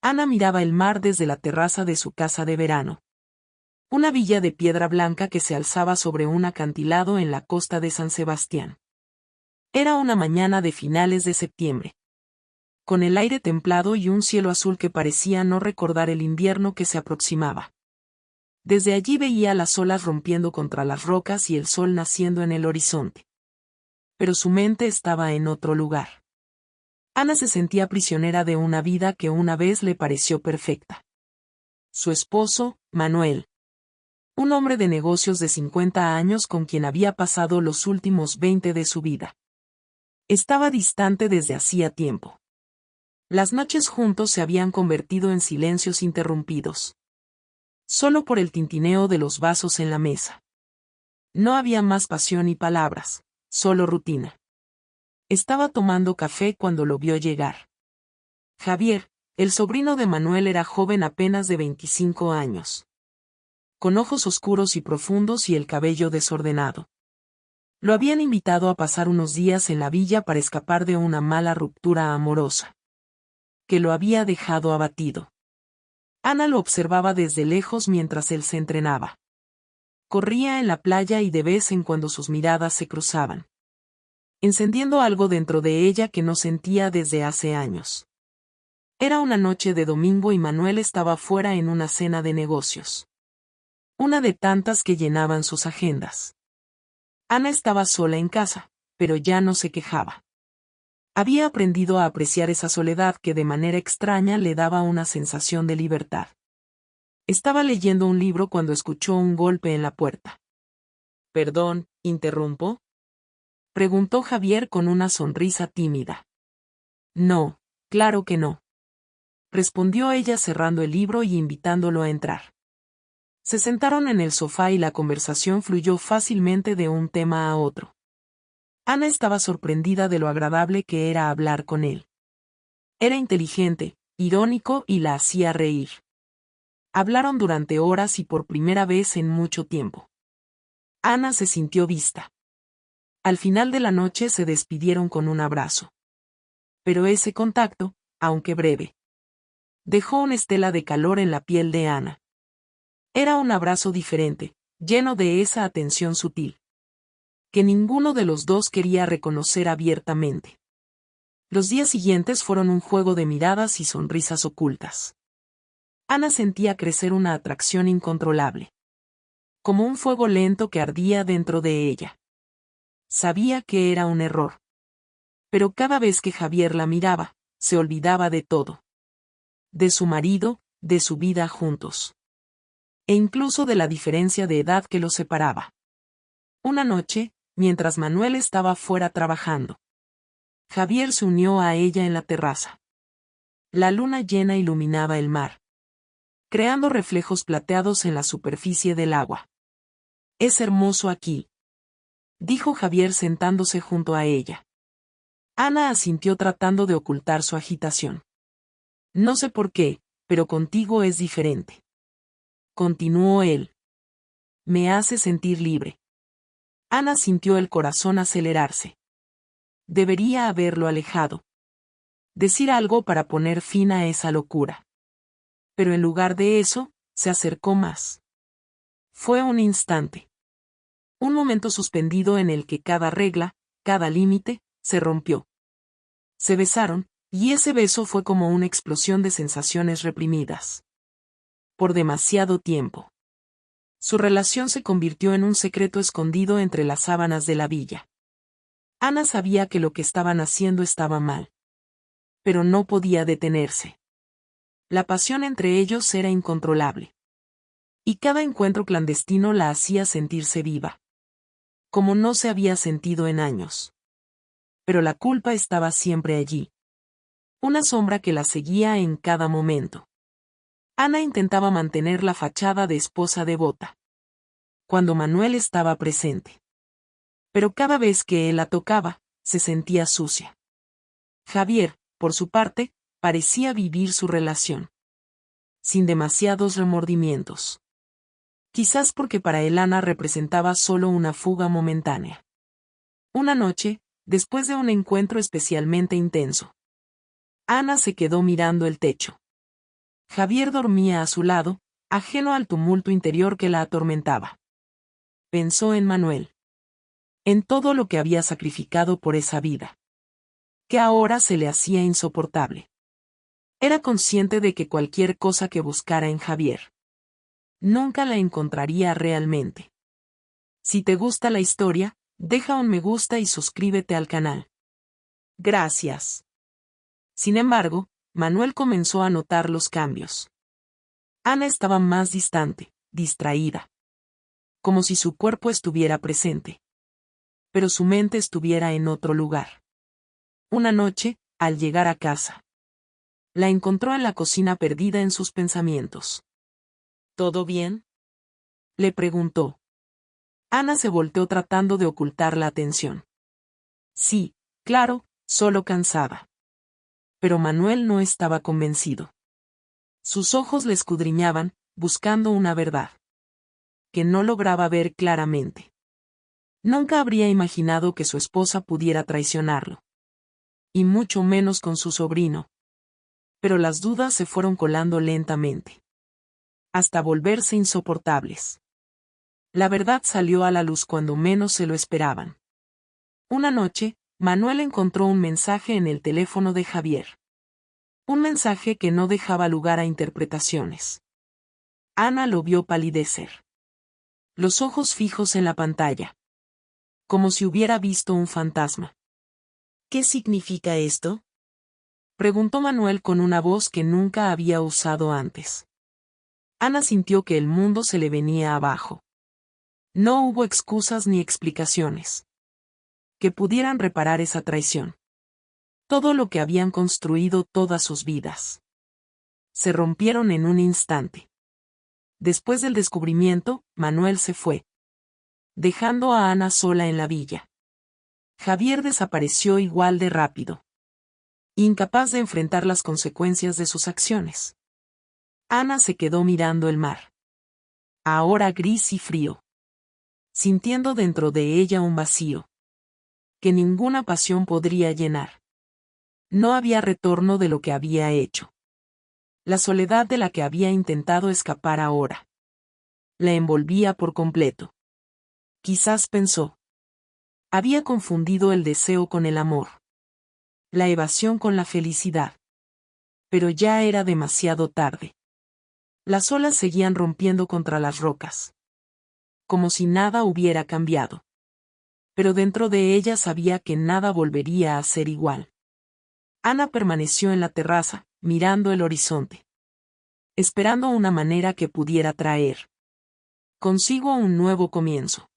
Ana miraba el mar desde la terraza de su casa de verano. Una villa de piedra blanca que se alzaba sobre un acantilado en la costa de San Sebastián. Era una mañana de finales de septiembre. Con el aire templado y un cielo azul que parecía no recordar el invierno que se aproximaba. Desde allí veía las olas rompiendo contra las rocas y el sol naciendo en el horizonte. Pero su mente estaba en otro lugar. Ana se sentía prisionera de una vida que una vez le pareció perfecta. Su esposo, Manuel. Un hombre de negocios de 50 años con quien había pasado los últimos 20 de su vida. Estaba distante desde hacía tiempo. Las noches juntos se habían convertido en silencios interrumpidos. Solo por el tintineo de los vasos en la mesa. No había más pasión ni palabras, solo rutina. Estaba tomando café cuando lo vio llegar. Javier, el sobrino de Manuel, era joven apenas de 25 años. Con ojos oscuros y profundos y el cabello desordenado. Lo habían invitado a pasar unos días en la villa para escapar de una mala ruptura amorosa. Que lo había dejado abatido. Ana lo observaba desde lejos mientras él se entrenaba. Corría en la playa y de vez en cuando sus miradas se cruzaban. Encendiendo algo dentro de ella que no sentía desde hace años. Era una noche de domingo y Manuel estaba fuera en una cena de negocios. Una de tantas que llenaban sus agendas. Ana estaba sola en casa, pero ya no se quejaba. Había aprendido a apreciar esa soledad que de manera extraña le daba una sensación de libertad. Estaba leyendo un libro cuando escuchó un golpe en la puerta. «Perdón, ¿interrumpo?», preguntó Javier con una sonrisa tímida. «No, claro que no», respondió ella cerrando el libro y invitándolo a entrar. Se sentaron en el sofá y la conversación fluyó fácilmente de un tema a otro. Ana estaba sorprendida de lo agradable que era hablar con él. Era inteligente, irónico y la hacía reír. Hablaron durante horas y por primera vez en mucho tiempo. Ana se sintió vista. Al final de la noche se despidieron con un abrazo. Pero ese contacto, aunque breve, dejó una estela de calor en la piel de Ana. Era un abrazo diferente, lleno de esa atención sutil. Que ninguno de los dos quería reconocer abiertamente. Los días siguientes fueron un juego de miradas y sonrisas ocultas. Ana sentía crecer una atracción incontrolable. Como un fuego lento que ardía dentro de ella. Sabía que era un error. Pero cada vez que Javier la miraba, se olvidaba de todo. De su marido, de su vida juntos. E incluso de la diferencia de edad que los separaba. Una noche, mientras Manuel estaba fuera trabajando, Javier se unió a ella en la terraza. La luna llena iluminaba el mar, creando reflejos plateados en la superficie del agua. «Es hermoso aquí», dijo Javier sentándose junto a ella. Ana asintió tratando de ocultar su agitación. «No sé por qué, pero contigo es diferente», continuó él. «Me hace sentir libre». Ana sintió el corazón acelerarse. Debería haberlo alejado. Decir algo para poner fin a esa locura. Pero en lugar de eso, se acercó más. Fue un instante. Un momento suspendido en el que cada regla, cada límite, se rompió. Se besaron, y ese beso fue como una explosión de sensaciones reprimidas. Por demasiado tiempo. Su relación se convirtió en un secreto escondido entre las sábanas de la villa. Ana sabía que lo que estaban haciendo estaba mal. Pero no podía detenerse. La pasión entre ellos era incontrolable. Y cada encuentro clandestino la hacía sentirse viva. Como no se había sentido en años. Pero la culpa estaba siempre allí. Una sombra que la seguía en cada momento. Ana intentaba mantener la fachada de esposa devota. Cuando Manuel estaba presente. Pero cada vez que él la tocaba, se sentía sucia. Javier, por su parte, parecía vivir su relación. Sin demasiados remordimientos. Quizás porque para él Ana representaba solo una fuga momentánea. Una noche, después de un encuentro especialmente intenso. Ana se quedó mirando el techo. Javier dormía a su lado, ajeno al tumulto interior que la atormentaba. Pensó en Manuel. En todo lo que había sacrificado por esa vida. Que ahora se le hacía insoportable. Era consciente de que cualquier cosa que buscara en Javier nunca la encontraría realmente. Si te gusta la historia, deja un me gusta y suscríbete al canal. Gracias. Sin embargo, Manuel comenzó a notar los cambios. Ana estaba más distante, distraída. Como si su cuerpo estuviera presente. Pero su mente estuviera en otro lugar. Una noche, al llegar a casa, la encontró en la cocina perdida en sus pensamientos. ¿Todo bien?, le preguntó. Ana se volteó tratando de ocultar la atención. Sí, claro, solo cansada. Pero Manuel no estaba convencido. Sus ojos le escudriñaban, buscando una verdad que no lograba ver claramente. Nunca habría imaginado que su esposa pudiera traicionarlo. Y mucho menos con su sobrino. Pero las dudas se fueron colando lentamente. Hasta volverse insoportables. La verdad salió a la luz cuando menos se lo esperaban. Una noche, Manuel encontró un mensaje en el teléfono de Javier. Un mensaje que no dejaba lugar a interpretaciones. Ana lo vio palidecer. Los ojos fijos en la pantalla. Como si hubiera visto un fantasma. ¿Qué significa esto?, preguntó Manuel con una voz que nunca había usado antes. Ana sintió que el mundo se le venía abajo. No hubo excusas ni explicaciones que pudieran reparar esa traición. Todo lo que habían construido todas sus vidas se rompieron en un instante. Después del descubrimiento, Manuel se fue, dejando a Ana sola en la villa. Javier desapareció igual de rápido. Incapaz de enfrentar las consecuencias de sus acciones. Ana se quedó mirando el mar. Ahora gris y frío. Sintiendo dentro de ella un vacío que ninguna pasión podría llenar. No había retorno de lo que había hecho. La soledad de la que había intentado escapar ahora la envolvía por completo. Quizás pensó. Había confundido el deseo con el amor. La evasión con la felicidad. Pero ya era demasiado tarde. Las olas seguían rompiendo contra las rocas. Como si nada hubiera cambiado. Pero dentro de ella sabía que nada volvería a ser igual. Ana permaneció en la terraza, mirando el horizonte. Esperando una manera que pudiera traer consigo un nuevo comienzo.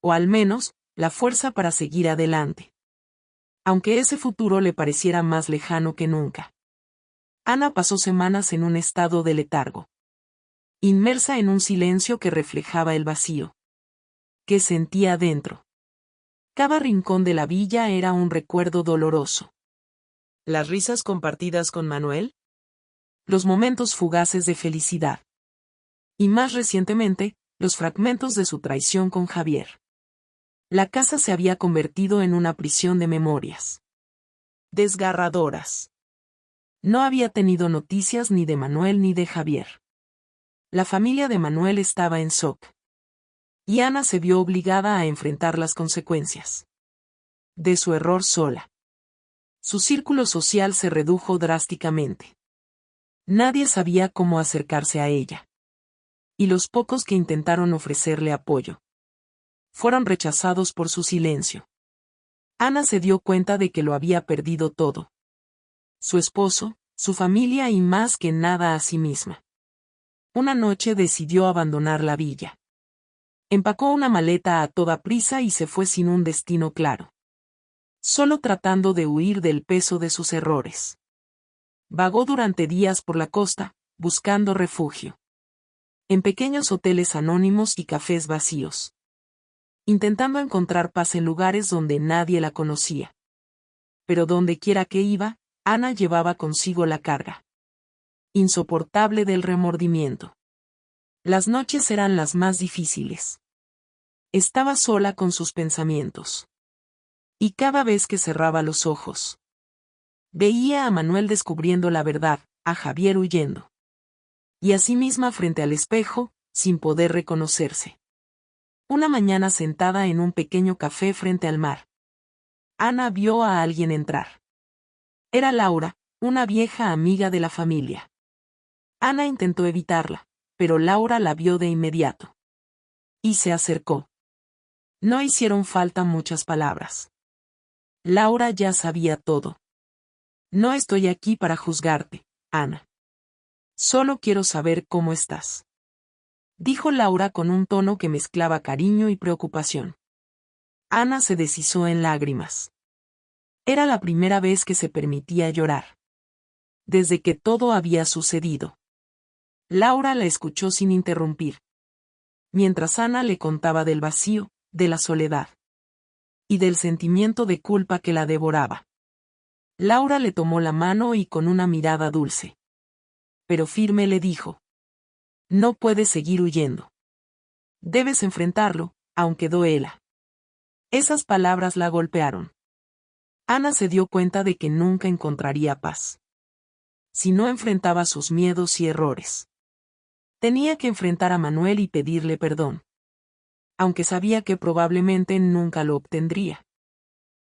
O al menos, la fuerza para seguir adelante. Aunque ese futuro le pareciera más lejano que nunca. Ana pasó semanas en un estado de letargo. Inmersa en un silencio que reflejaba el vacío que sentía dentro. Cada rincón de la villa era un recuerdo doloroso. ¿Las risas compartidas con Manuel? Los momentos fugaces de felicidad. Y más recientemente, los fragmentos de su traición con Javier. La casa se había convertido en una prisión de memorias. Desgarradoras. No había tenido noticias ni de Manuel ni de Javier. La familia de Manuel estaba en shock. Y Ana se vio obligada a enfrentar las consecuencias de su error sola. Su círculo social se redujo drásticamente. Nadie sabía cómo acercarse a ella. Y los pocos que intentaron ofrecerle apoyo fueron rechazados por su silencio. Ana se dio cuenta de que lo había perdido todo. Su esposo, su familia y más que nada a sí misma. Una noche decidió abandonar la villa. Empacó una maleta a toda prisa y se fue sin un destino claro. Solo tratando de huir del peso de sus errores. Vagó durante días por la costa, buscando refugio. En pequeños hoteles anónimos y cafés vacíos. Intentando encontrar paz en lugares donde nadie la conocía. Pero donde quiera que iba, Ana llevaba consigo la carga insoportable del remordimiento. Las noches eran las más difíciles. Estaba sola con sus pensamientos. Y cada vez que cerraba los ojos, veía a Manuel descubriendo la verdad, a Javier huyendo. Y a sí misma frente al espejo, sin poder reconocerse. Una mañana sentada en un pequeño café frente al mar. Ana vio a alguien entrar. Era Laura, una vieja amiga de la familia. Ana intentó evitarla, pero Laura la vio de inmediato. Y se acercó. No hicieron falta muchas palabras. Laura ya sabía todo. No estoy aquí para juzgarte, Ana. Solo quiero saber cómo estás. Dijo Laura con un tono que mezclaba cariño y preocupación. Ana se deshizo en lágrimas. Era la primera vez que se permitía llorar. Desde que todo había sucedido. Laura la escuchó sin interrumpir. Mientras Ana le contaba del vacío, de la soledad. Y del sentimiento de culpa que la devoraba. Laura le tomó la mano y con una mirada dulce. Pero firme le dijo. No puedes seguir huyendo. Debes enfrentarlo, aunque duela. Esas palabras la golpearon. Ana se dio cuenta de que nunca encontraría paz. Si no enfrentaba sus miedos y errores. Tenía que enfrentar a Manuel y pedirle perdón. Aunque sabía que probablemente nunca lo obtendría.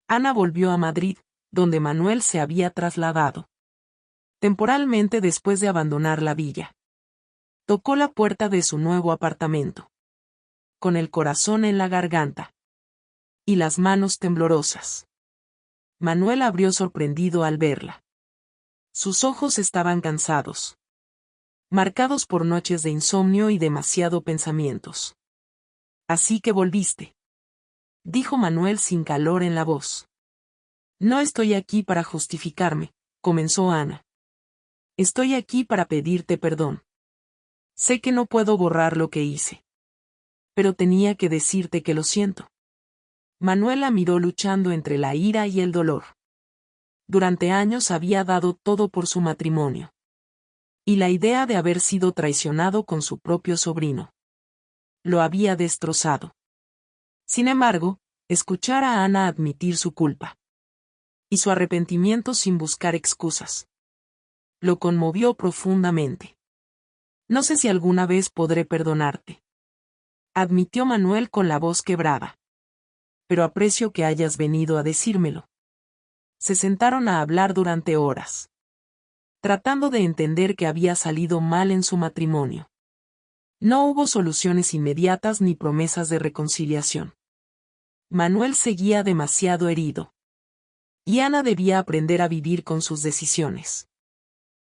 Ana volvió a Madrid, donde Manuel se había trasladado. Temporalmente después de abandonar la villa. Tocó la puerta de su nuevo apartamento. Con el corazón en la garganta. Y las manos temblorosas. Manuel abrió sorprendido al verla. Sus ojos estaban cansados. Marcados por noches de insomnio y demasiado pensamientos. Así que volviste. Dijo Manuel sin calor en la voz. No estoy aquí para justificarme, comenzó Ana. Estoy aquí para pedirte perdón. Sé que no puedo borrar lo que hice. Pero tenía que decirte que lo siento. Manuel la miró luchando entre la ira y el dolor. Durante años había dado todo por su matrimonio. Y la idea de haber sido traicionado con su propio sobrino. Lo había destrozado. Sin embargo, escuchar a Ana admitir su culpa. Y su arrepentimiento sin buscar excusas. Lo conmovió profundamente. No sé si alguna vez podré perdonarte. Admitió Manuel con la voz quebrada. Pero aprecio que hayas venido a decírmelo. Se sentaron a hablar durante horas. Tratando de entender que había salido mal en su matrimonio. No hubo soluciones inmediatas ni promesas de reconciliación. Manuel seguía demasiado herido. Y Ana debía aprender a vivir con sus decisiones.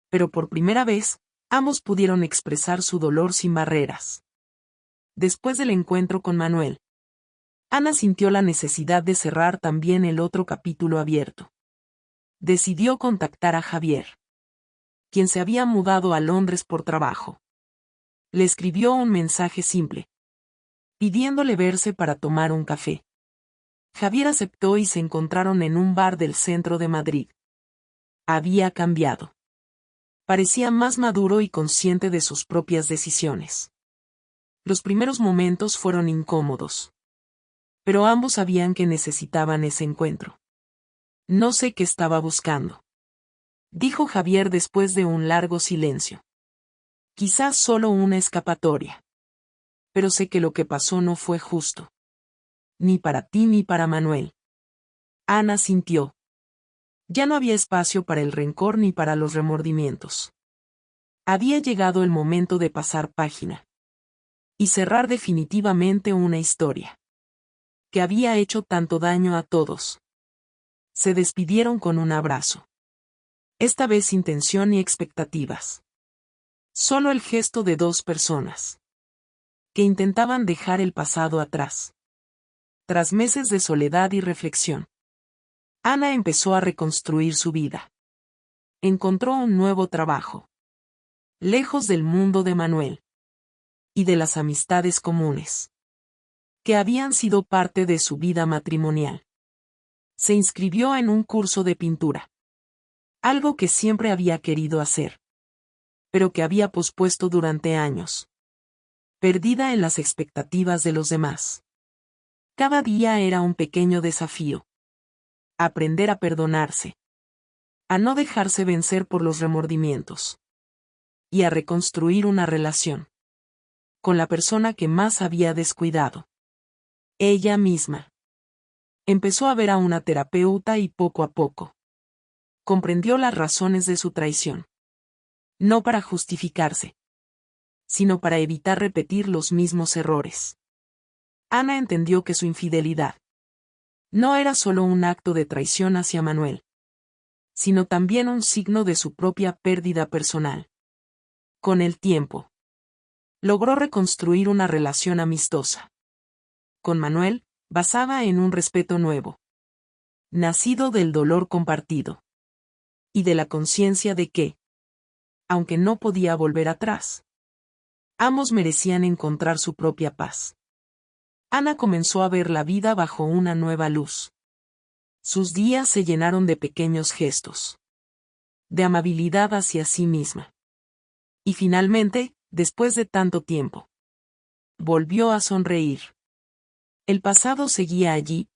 Pero por primera vez, ambos pudieron expresar su dolor sin barreras. Después del encuentro con Manuel, Ana sintió la necesidad de cerrar también el otro capítulo abierto. Decidió contactar a Javier, quien se había mudado a Londres por trabajo. Le escribió un mensaje simple, pidiéndole verse para tomar un café. Javier aceptó y se encontraron en un bar del centro de Madrid. Había cambiado. Parecía más maduro y consciente de sus propias decisiones. Los primeros momentos fueron incómodos. Pero ambos sabían que necesitaban ese encuentro. No sé qué estaba buscando. Dijo Javier después de un largo silencio. Quizás solo una escapatoria. Pero sé que lo que pasó no fue justo. Ni para ti ni para Manuel. Ana sintió. Ya no había espacio para el rencor ni para los remordimientos. Había llegado el momento de pasar página. Y cerrar definitivamente una historia. Que había hecho tanto daño a todos. Se despidieron con un abrazo. Esta vez sin tensión ni expectativas. Solo el gesto de dos personas. Que intentaban dejar el pasado atrás. Tras meses de soledad y reflexión. Ana empezó a reconstruir su vida. Encontró un nuevo trabajo. Lejos del mundo de Manuel. Y de las amistades comunes. Que habían sido parte de su vida matrimonial. Se inscribió en un curso de pintura. Algo que siempre había querido hacer. Pero que había pospuesto durante años. Perdida en las expectativas de los demás. Cada día era un pequeño desafío. Aprender a perdonarse. A no dejarse vencer por los remordimientos. y a reconstruir una relación con la persona que más había descuidado. Ella misma. Empezó a ver a una terapeuta y poco a poco comprendió las razones de su traición. No para justificarse, sino para evitar repetir los mismos errores. Ana entendió que su infidelidad no era solo un acto de traición hacia Manuel, sino también un signo de su propia pérdida personal. Con el tiempo, logró reconstruir una relación amistosa con Manuel, basada en un respeto nuevo, nacido del dolor compartido y de la conciencia de que, aunque no podía volver atrás, ambos merecían encontrar su propia paz. Ana comenzó a ver la vida bajo una nueva luz. Sus días se llenaron de pequeños gestos, de amabilidad hacia sí misma. Y finalmente, después de tanto tiempo, volvió a sonreír. El pasado seguía allí,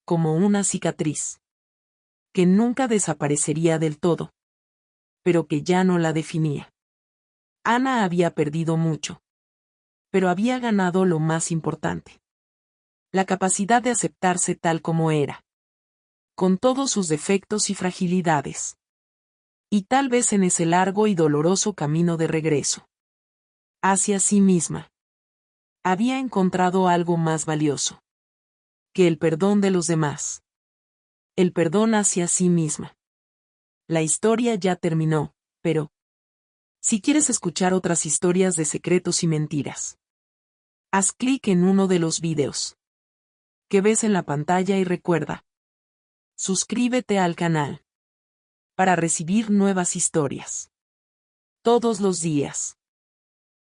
como una cicatriz, que nunca desaparecería del todo, pero que ya no la definía. Ana había perdido mucho, pero había ganado lo más importante: la capacidad de aceptarse tal como era, con todos sus defectos y fragilidades. Y tal vez en ese largo y doloroso camino de regreso hacia sí misma, había encontrado algo más valioso que el perdón de los demás. El perdón hacia sí misma. La historia ya terminó, pero si quieres escuchar otras historias de secretos y mentiras, haz clic en uno de los videos que ves en la pantalla y recuerda, suscríbete al canal para recibir nuevas historias todos los días.